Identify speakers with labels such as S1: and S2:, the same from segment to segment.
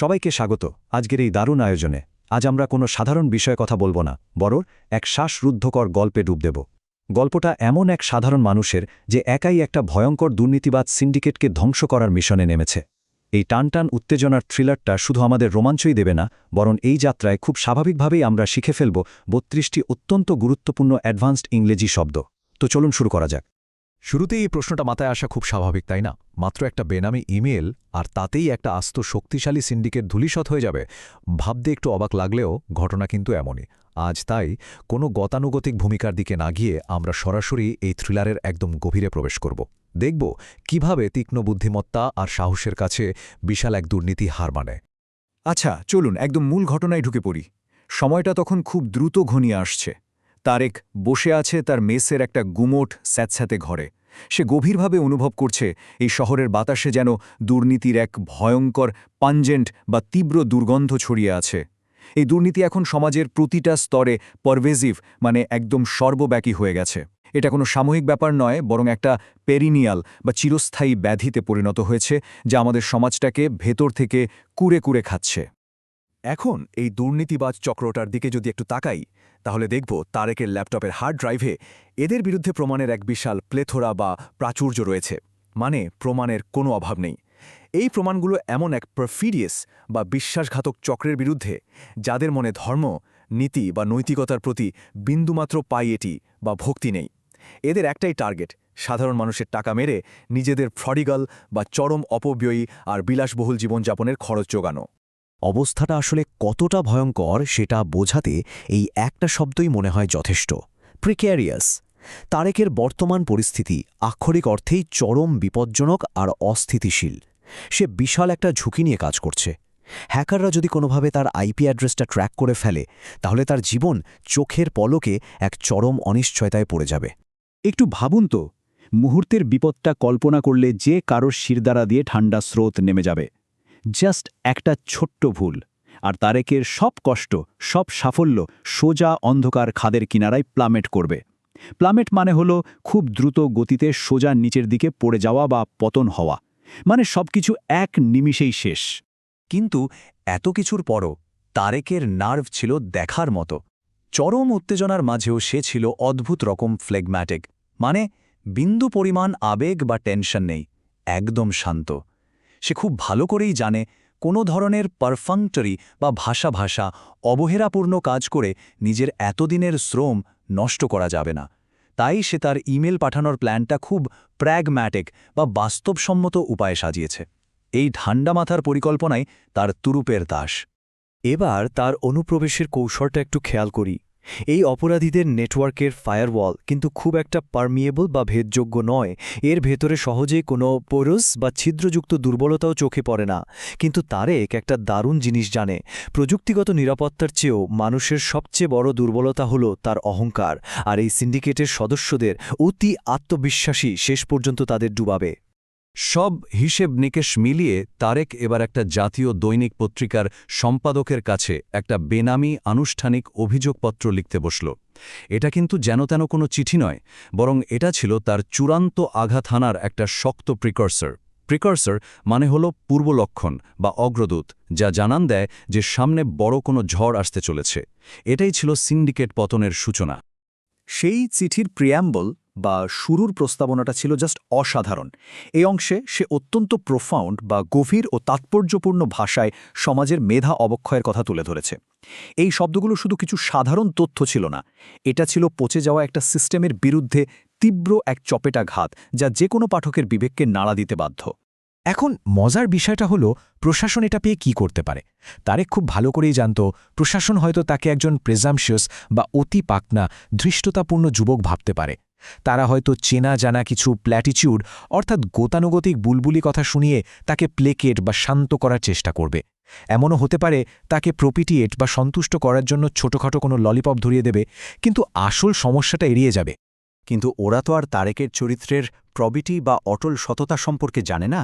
S1: সবাইকে স্বাগত আজকের এই দারুণ আয়োজনে। আজ আমরা কোনো সাধারণ বিষয়ে কথা বলবো না, বরং এক শ্বাসরুদ্ধকর গল্পে ডুব দেব। গল্পটা এমন এক সাধারণ মানুষের যে একাই একটা ভয়ঙ্কর দুর্নীতিবাদ সিন্ডিকেটকে ধ্বংস করার মিশনে নেমেছে। এই টানটান উত্তেজনার থ্রিলারটা শুধু আমাদের রোমাঞ্চই দেবে না, বরং এই যাত্রায় খুব স্বাভাবিকভাবেই আমরা শিখে ফেলব ৩২টি অত্যন্ত গুরুত্বপূর্ণ অ্যাডভান্সড ইংরেজি শব্দ। তো চলুন শুরু করা যাক।
S2: শুরুতেই এই প্রশ্নটা মাথায় আসা খুব স্বাভাবিক, তাই না? মাত্র একটা বেনামি ইমেল, আর তাতেই একটা আস্ত শক্তিশালী সিন্ডিকেট ধূলিসাৎ হয়ে যাবে। ভাবতে একটু অবাক লাগলেও ঘটনা কিন্তু এমনই। আজ তাই কোনো গতানুগতিক ভূমিকার দিকে না গিয়ে আমরা সরাসরি এই থ্রিলারের একদম গভীরে প্রবেশ করব। দেখব কিভাবে তীক্ষ্ণ বুদ্ধিমত্তা আর সাহসের কাছে বিশাল এক দুর্নীতি হার মানে।
S1: আচ্ছা, চলুন একদম মূল ঘটনায় ঢুকে পড়ি। সময়টা তখন খুব দ্রুত ঘনিয়ে আসছে। তারেক বসে আছে তার মেসের একটা গুমোট স্যাঁতস্যাঁতে ঘরে। সে গভীরভাবে অনুভব করছে এই শহরের বাতাসে যেন দুর্নীতির এক ভয়ঙ্কর পাঞ্জেন্ট বা তীব্র দুর্গন্ধ ছড়িয়ে আছে। এই দুর্নীতি এখন সমাজের প্রতিটা স্তরে পারভেসিভ, মানে একদম সর্বব্যাপী হয়ে গেছে। এটা কোনো সাময়িক ব্যাপার নয়, বরং একটা পেরিনিয়াল বা চিরস্থায়ী ব্যাধিতে পরিণত হয়েছে, যা আমাদের সমাজটাকে ভেতর থেকে কুরে কুরে খাচ্ছে।
S2: এখন এই দুর্নীতিবাজ চক্রটার দিকে যদি একটু তাকাই, তাহলে দেখব তারেকের ল্যাপটপের হার্ড ড্রাইভে এদের বিরুদ্ধে প্রমাণের এক বিশাল প্লেথোরা বা প্রাচুর্য রয়েছে। মানে প্রমাণের কোনো অভাব নেই। এই প্রমাণগুলো এমন এক পারফিডিয়াস বা বিশ্বাসঘাতক চক্রের বিরুদ্ধে, যাদের মনে ধর্ম, নীতি বা নৈতিকতার প্রতি বিন্দুমাত্র পাইয়েটি বা ভক্তি নেই। এদের একটাই টার্গেট, সাধারণ মানুষের টাকা মেরে নিজেদের ফ্রডিগাল বা চরম অপব্যয়ী আর বিলাসবহুল জীবনযাপনের খরচ জোগানো।
S3: অবস্থাটা আসলে কতটা ভয়ঙ্কর সেটা বোঝাতে এই একটা শব্দই মনে হয় যথেষ্ট: প্রিক্যারিয়াস। তারেকের বর্তমান পরিস্থিতি আক্ষরিক অর্থেই চরম বিপজ্জনক আর অস্থিতিশীল। সে বিশাল একটা ঝুঁকি নিয়ে কাজ করছে। হ্যাকাররা যদি কোনোভাবে তার আইপি অ্যাড্রেসটা ট্র্যাক করে ফেলে, তাহলে তার জীবন চোখের পলকে এক চরম অনিশ্চয়তায় পড়ে যাবে।
S4: একটু ভাবুন তো, মুহূর্তের বিপদটা কল্পনা করলে যে কারোর শিরদাঁড়া দিয়ে ঠান্ডা স্রোত নেমে যাবে। জাস্ট একটা ছোট্ট ভুল, আর তারেকের সব কষ্ট, সব সাফল্য সোজা অন্ধকার খাদের কিনারায় প্লামেট করবে। প্লামেট মানে হলো খুব দ্রুত গতিতে সোজা নিচের দিকে পড়ে যাওয়া বা পতন হওয়া। মানে সবকিছু এক নিমিষেই শেষ।
S1: কিন্তু এত কিছুর পরও তারেকের নার্ভ ছিল দেখার মতো। চরম উত্তেজনার মাঝেও সে ছিল অদ্ভুত রকম ফ্লেগম্যাটিক। মানে বিন্দু পরিমাণ আবেগ বা টেনশন নেই, একদম শান্ত। সে খুব ভালো করেই জানে কোনো ধরনের পারফাংটরি বা ভাষা অবহেলাপূর্ণ কাজ করে নিজের এতদিনের শ্রম নষ্ট করা যাবে না। তাই সে তার ইমেল পাঠানোর প্ল্যানটা খুব প্র্যাগম্যাটিক বা বাস্তবসম্মত উপায়ে সাজিয়েছে। এই ঠান্ডা মাথার পরিকল্পনাই তার তুরুপের দাস।
S3: এবার তার অনুপ্রবেশের কৌশলটা একটু খেয়াল করি। এই অপরাধীদের নেটওয়ার্কের ফায়ারওয়াল কিন্তু খুব একটা পারমিয়েবল বা ভেদযোগ্য নয়। এর ভেতরে সহজেই কোনো পোরস বা ছিদ্রযুক্ত দুর্বলতাও চোখে পড়ে না। কিন্তু তারেক একটা দারুণ জিনিস জানে: প্রযুক্তিগত নিরাপত্তার চেয়েও মানুষের সবচেয়ে বড় দুর্বলতা হলো তার অহংকার। আর এই সিন্ডিকেটের সদস্যদের অতি আত্মবিশ্বাসী শেষ পর্যন্ত তাদের ডুবাবে।
S1: সব হিসেব নিকেশ মিলিয়ে তারেক এবার একটা জাতীয় দৈনিক পত্রিকার সম্পাদকের কাছে একটা বেনামি আনুষ্ঠানিক অভিযোগপত্র লিখতে বসল। এটা কিন্তু যেনতেন কোনো চিঠি নয়, বরং এটা ছিল তার চূড়ান্ত আঘাত হানার একটা শক্ত প্রিকর্সর। প্রিকর্সর মানে হল পূর্বলক্ষণ বা অগ্রদূত, যা জানান দেয় যে সামনে বড় কোনো ঝড় আসতে চলেছে। এটাই ছিল সিন্ডিকেট পতনের সূচনা।
S4: সেই চিঠির প্রিয়াম্বল বা শুরুর প্রস্তাবনাটা ছিল জাস্ট অসাধারণ। এই অংশে সে অত্যন্ত প্রোফাউন্ড বা গভীর ও তাৎপর্যপূর্ণ ভাষায় সমাজের মেধা অবক্ষয়ের কথা তুলে ধরেছে। এই শব্দগুলো শুধু কিছু সাধারণ তথ্য ছিল না, এটা ছিল পচে যাওয়া একটা সিস্টেমের বিরুদ্ধে তীব্র এক চপেটাঘাত, যা যে কোনো পাঠকের বিবেককে নাড়া দিতে বাধ্য।
S2: এখন মজার বিষয়টা হলো, প্রশাসন এটা পেয়ে কী করতে পারে? তারেক খুব ভালো করেই জানত প্রশাসন হয়তো তাকে একজন প্রেজামশিয়াস বা অতি পাকনা, ধৃষ্টতাপূর্ণ যুবক ভাবতে পারে। তারা হয়তো চেনা জানা কিছু প্ল্যাটিচিউড, অর্থাৎ গতানুগতিক বুলবুলি কথা শুনিয়ে তাকে প্লেকেট বা শান্ত করার চেষ্টা করবে। এমনও হতে পারে তাকে প্রপিটিয়েট বা সন্তুষ্ট করার জন্য ছোটখাটো কোনো ললিপপ ধরিয়ে দেবে, কিন্তু আসল সমস্যাটা এড়িয়ে যাবে।
S4: কিন্তু ওরা তো আর তারেকের চরিত্রের প্রবিটি বা অটল সততা সম্পর্কে জানে না।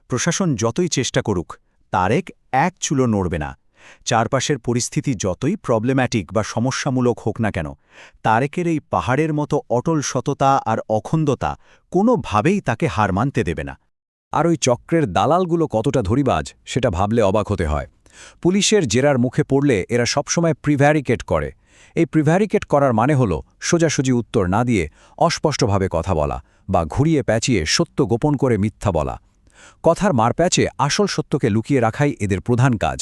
S4: প্রশাসন যতই চেষ্টা করুক, তারেক এক চুলো নড়বে না। চারপাশের পরিস্থিতি যতই প্রবলেম্যাটিক বা সমস্যামূলক হোক না কেন, তারেকের এই পাহাড়ের মতো অটল সততা আর অখণ্ডতা কোনোভাবেই তাকে হার মানতে দেবে না।
S1: আর ওই চক্রের দালালগুলো কতটা ধরিবাজ সেটা ভাবলে অবাক হতে হয়। পুলিশের জেরার মুখে পড়লে এরা সবসময় প্রিভ্যারিকেট করে। এই প্রিভ্যারিকেট করার মানে হল সোজাসুজি উত্তর না দিয়ে অস্পষ্টভাবে কথা বলা বা ঘুরিয়ে প্যাঁচিয়ে সত্য গোপন করে মিথ্যা বলা। কথার মারপ্যাচে আসল সত্যকে লুকিয়ে রাখাই এদের প্রধান কাজ।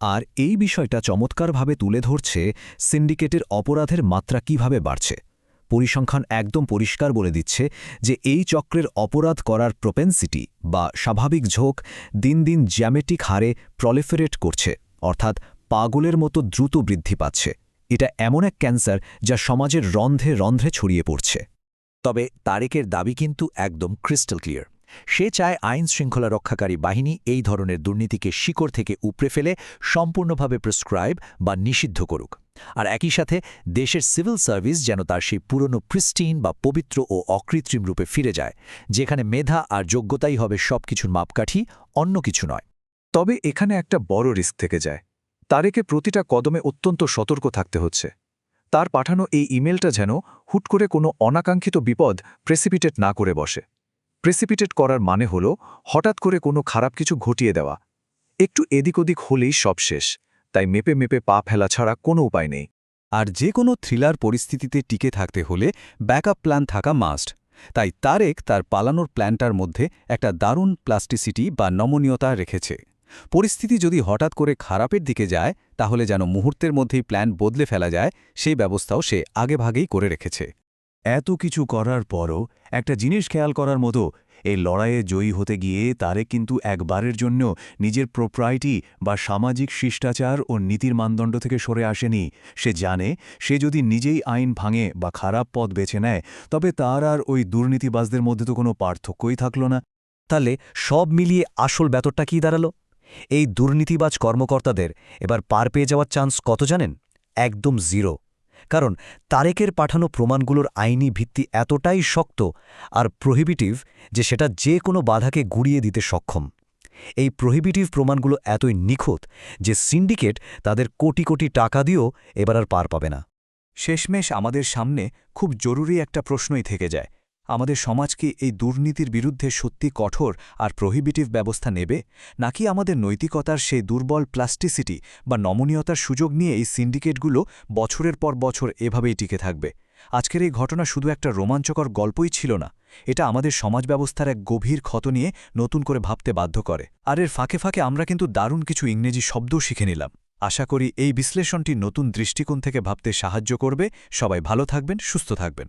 S3: আর এই বিষয়টা চমৎকারভাবে তুলে ধরছে সিন্ডিকেটের অপরাধের মাত্রা কিভাবে বাড়ছে। পরিসংখ্যান একদম পরিষ্কার বলে দিচ্ছে যে এই চক্রের অপরাধ করার প্রপেন্সিটি বা স্বাভাবিক ঝোঁক দিন দিন জ্যামেটিক হারে প্রলিফারেট করছে, অর্থাৎ পাগলের মতো দ্রুত বৃদ্ধি পাচ্ছে। এটা এমন এক ক্যান্সার যা সমাজের রন্ধ্রে রন্ধ্রে ছড়িয়ে পড়ছে।
S5: তবে তারেকের দাবি কিন্তু একদম ক্রিস্টাল ক্লিয়ার। সে চায় আইন শৃঙ্খলা রক্ষাকারী বাহিনী এই ধরনের দুর্নীতিকে শিকড় থেকে উপড়ে ফেলে সম্পূর্ণভাবে প্রেসক্রাইব বা নিষিদ্ধ করুক। আর একই সাথে দেশের সিভিল সার্ভিস যেন তার সেই পুরনো প্রিস্টিন বা পবিত্র ও অকৃত্রিম রূপে ফিরে যায়, যেখানে মেধা আর যোগ্যতাই হবে সবকিছুর মাপকাঠি, অন্য কিছু নয়।
S2: তবে এখানে একটা বড় রিস্ক থেকে যায়। তারেকে প্রতিটা কদমে অত্যন্ত সতর্ক থাকতে হচ্ছে। তার পাঠানো এই ইমেলটা যেন হুট করে কোনো অনাকাঙ্ক্ষিত বিপদ প্রেসিপিটেট না করে বসে। প্রেসিপিটেট করার মানে হল হঠাৎ করে কোনো খারাপ কিছু ঘটিয়ে দেওয়া। একটু এদিক ওদিক হলেই সব শেষ, তাই মেপে মেপে পা ফেলা ছাড়া কোনো উপায় নেই।
S1: আর যে কোনো থ্রিলার পরিস্থিতিতে টিকে থাকতে হলে ব্যাকআপ প্ল্যান থাকা মাস্ট। তাই তারেক তার পালানোর প্ল্যানটার মধ্যে একটা দারুণ প্লাস্টিসিটি বা নমনীয়তা রেখেছে। পরিস্থিতি যদি হঠাৎ করে খারাপের দিকে যায়, তাহলে যেন মুহূর্তের মধ্যেই প্ল্যান বদলে ফেলা যায়, সেই ব্যবস্থাও সে আগেভাগেই করে রেখেছে।
S6: এত কিছু করার পরও একটা জিনিস খেয়াল করার মতো, এই লড়াইয়ে জয়ী হতে গিয়ে তারেক কিন্তু একবারের জন্য নিজের প্রোপ্রাইটি বা সামাজিক শিষ্টাচার ও নীতির মানদণ্ড থেকে সরে আসেনি। সে জানে সে যদি নিজেই আইন ভাঙে বা খারাপ পথ বেছে নেয়, তবে তার আর ওই দুর্নীতিবাজদের মধ্যে তো কোনো পার্থক্যই থাকল না।
S3: তাহলে সব মিলিয়ে আসল ব্যাপারটা কি দাঁড়ালো? এই দুর্নীতিবাজ কর্মকর্তাদের এবার পার পেয়ে যাওয়ার চান্স কত জানেন? একদম 0। কারণ তারেকের পাঠানো প্রমাণগুলোর আইনি ভিত্তি এতটাই শক্ত আর প্রহিবিটিভ যে সেটা যে কোনো বাধাকে গুড়িয়ে দিতে সক্ষম। এই প্রহিবিটিভ প্রমাণগুলো এতই নিখুঁত যে সিন্ডিকেট তাদের কোটি কোটি টাকা দিয়েও এবার আর পার পাবে না।
S6: শেষমেশ আমাদের সামনে খুব জরুরি একটা প্রশ্নই থেকে যায়, আমাদের সমাজ কি এই দুর্নীতির বিরুদ্ধে সত্যি কঠোর আর প্রহিবিটিভ ব্যবস্থা নেবে, নাকি আমাদের নৈতিকতার সেই দুর্বল প্লাস্টিসিটি বা নমনীয়তার সুযোগ নিয়ে এই সিন্ডিকেটগুলো বছরের পর বছর এভাবেই টিকে থাকবে? আজকের এই ঘটনা শুধু একটা রোমাঞ্চকর গল্পই ছিল না, এটা আমাদের সমাজ ব্যবস্থার এক গভীর ক্ষত নিয়ে নতুন করে ভাবতে বাধ্য করে। আর এর ফাঁকে ফাঁকে আমরা কিন্তু দারুণ কিছু ইংরেজি শব্দও শিখে নিলাম। আশা করি এই বিশ্লেষণটি নতুন দৃষ্টিকোণ থেকে ভাবতে সাহায্য করবে। সবাই ভালো থাকবেন, সুস্থ থাকবেন।